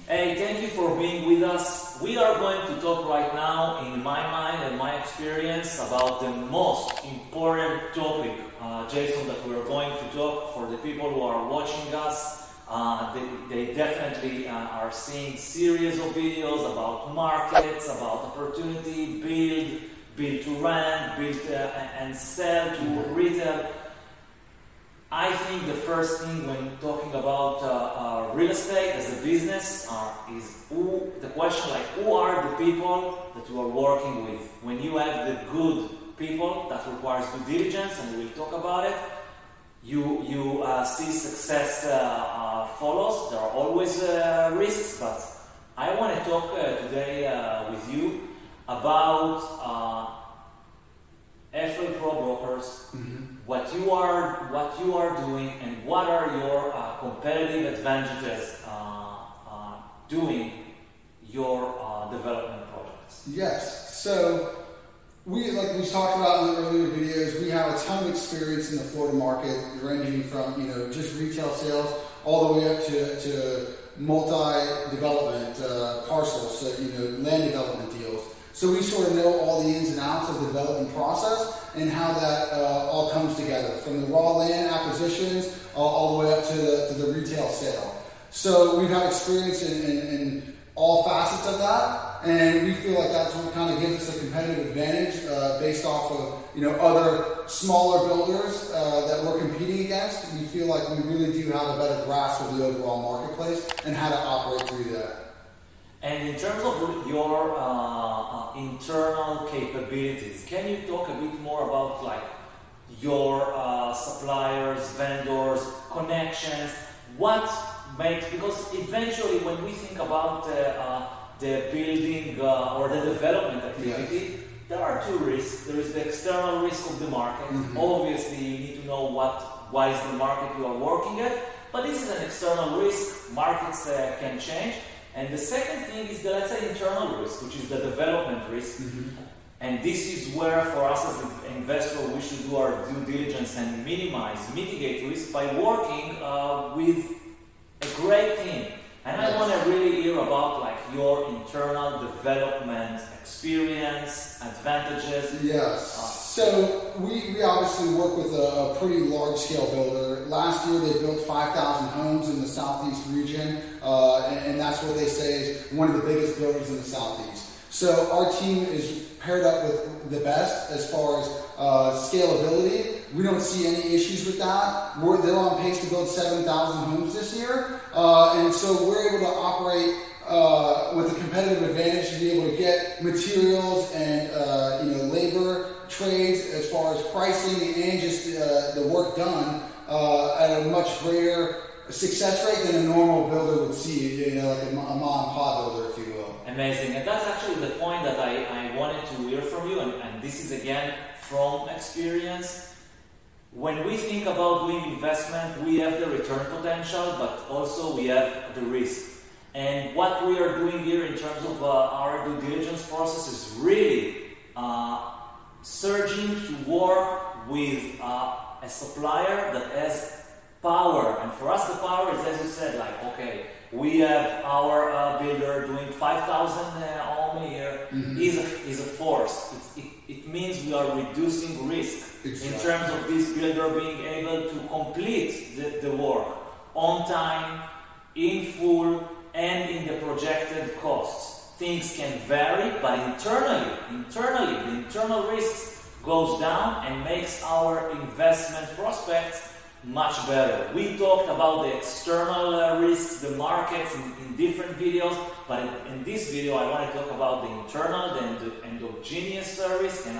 Hey, thank you for being with us. We are going to talk right now, in my mind and my experience, about the most important topic, Jayson, that we are going to talk for the people who are watching us. They definitely are seeing series of videos about markets, about opportunity, build to rent, build and sell to retail. I think the first thing when talking about real estate as a business is the question like who are the people that you are working with? When you have the good people, that requires due diligence, and we'll talk about it. You see success follows. There are always risks, but I want to talk today with you about FL Pro brokers. Mm-hmm. What you are doing, and what are your competitive advantages doing your development projects? Yes. So we talked about in the earlier videos, we have a ton of experience in the Florida market, ranging from just retail sales all the way up to multi-development parcels, so land development deals. So we sort of know all the ins and outs of the development process and how that all comes together, from the raw land acquisitions all the way up to the retail sale. So we've had experience in all facets of that, and we feel like that's what kind of gives us a competitive advantage based off of other smaller builders that we're competing against. We feel like we really do have a better grasp of the overall marketplace and how to operate through that. And in terms of your internal capabilities, can you talk a bit more about your suppliers, vendors, connections? What makes, because eventually when we think about the building or the development activity, yes, there are two risks. There is the external risk of the market. Mm-hmm. Obviously, you need to know why is the market you are working at, but this is an external risk. Markets can change. And the second thing is the, let's say, internal risk, which is the development risk. Mm-hmm. And this is where, for us as an investor, we should do our due diligence and mitigate risk by working with a great team. And yes, I want to really hear about your internal development experience, advantages. Yes. So we obviously work with a pretty large-scale builder. Last year they built 5,000 homes in the Southeast region, and that's what they say is one of the biggest builders in the Southeast. So our team is paired up with the best as far as scalability. We don't see any issues with that. They're on pace to build 7,000 homes this year, and so we're able to operate with a competitive advantage to be able to get materials and labor, trades, as far as pricing and just the work done at a much greater success rate than a normal builder would see, like a mom and pop builder, if you will. Amazing. And that's actually the point that I wanted to hear from you, and this is again from experience. When we think about doing investment, we have the return potential, but also we have the risk. And what we are doing here in terms of our due diligence process is really surging to work with a supplier that has power. And for us, the power is, as you said, okay, we have our builder doing 5,000 home a year. Mm-hmm. is a force. It means we are reducing risk. Exactly. In terms of this builder being able to complete the work on time, in full, and in the projected costs. Things can vary, but internally, the internal risks goes down and makes our investment prospects much better. We talked about the external risks, the markets in different videos, but in this video I want to talk about the internal, the endogenous risk, and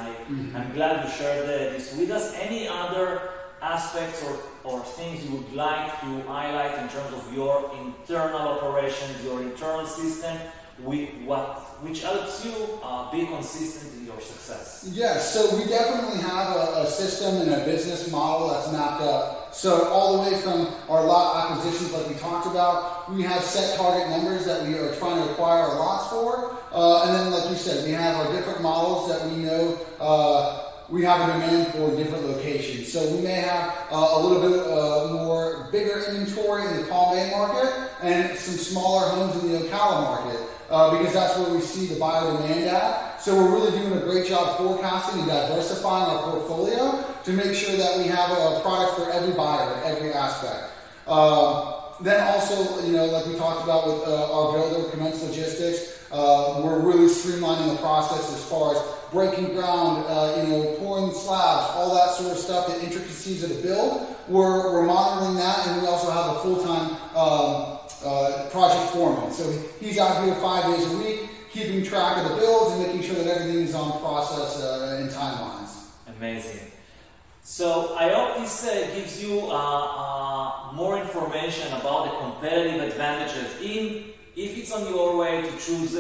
I'm glad you shared this with us. Any other aspects or things you would like to highlight in terms of your internal operations, your internal system, which helps you be consistent in your success? Yes, so we definitely have a system and a business model that's mapped up. So all the way from our lot acquisitions, like we talked about, we have set target numbers that we are trying to acquire our lots for. And then, like you said, we have our different models that we know we have a demand for different locations. So we may have a little bit more bigger inventory in the Palm Bay market and some smaller homes in the Ocala market because that's where we see the buyer demand at. So we're really doing a great job forecasting and diversifying our portfolio to make sure that we have a product for every buyer in every aspect. Then also, like we talked about with our builder, Commence Logistics, we're really streamlining the process as far as breaking ground, pouring slabs, all that sort of stuff, the intricacies of the build. We're monitoring that, and we also have a full-time project foreman. So he's out here 5 days a week, keeping track of the builds and making sure that everything is on process and timelines. Amazing. So I hope this gives you more information about the competitive advantages. If it's on your way to choose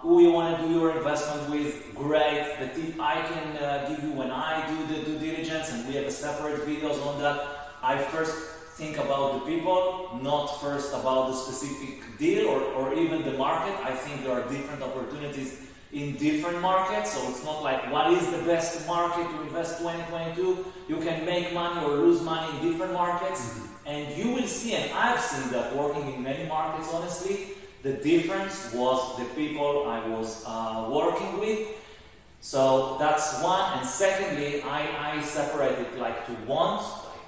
who you want to do your investment with, great. The tip I can give you when I do the due diligence, and we have a separate videos on that, I first think about the people, not first about the specific deal or even the market. I think there are different opportunities in different markets, so it's not like what is the best market to invest 2022. You can make money or lose money in different markets, and you will see, and I've seen that working in many markets, honestly, the difference was the people I was working with. So that's one, and secondly, I separate it like to want,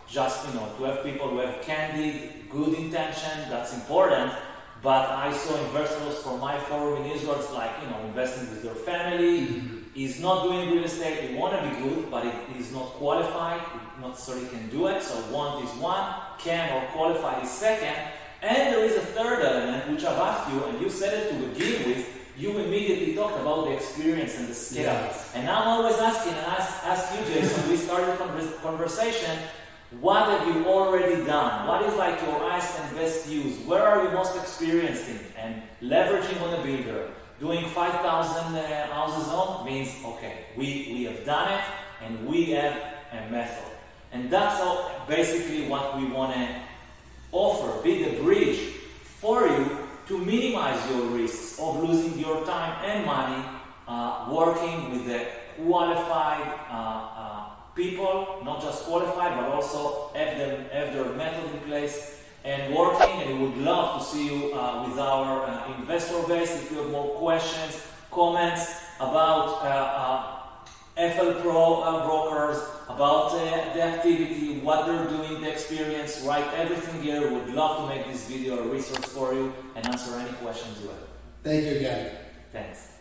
just to have people who have candid, good intention, that's important. But I saw investors from my forum in Israel, it's like, investing with your family. He's not doing real estate, he want to be good, but he's not qualified, not necessarily can do it. So want is one, can or qualified is second. And there is a third element, which I've asked you, and you said it to begin with, you immediately talked about the experience and the skill. Yes. And I'm always asking, and I asked you, Jayson, we started the conversation, what have you already done? What is like your highest and best use? Where are you most experienced in? And leveraging on a builder, doing 5,000 houses home means, okay, we have done it and we have a method. And that's basically what we want to offer, be the bridge for you to minimize your risks of losing your time and money working with the qualified people, not just qualified, but also have their method in place and working. And we would love to see you with our investor base. If you have more questions, comments about FL Pro brokers, about the activity, what they're doing, the experience, write everything here. We would love to make this video a resource for you and answer any questions you have. Thank you again. Thanks.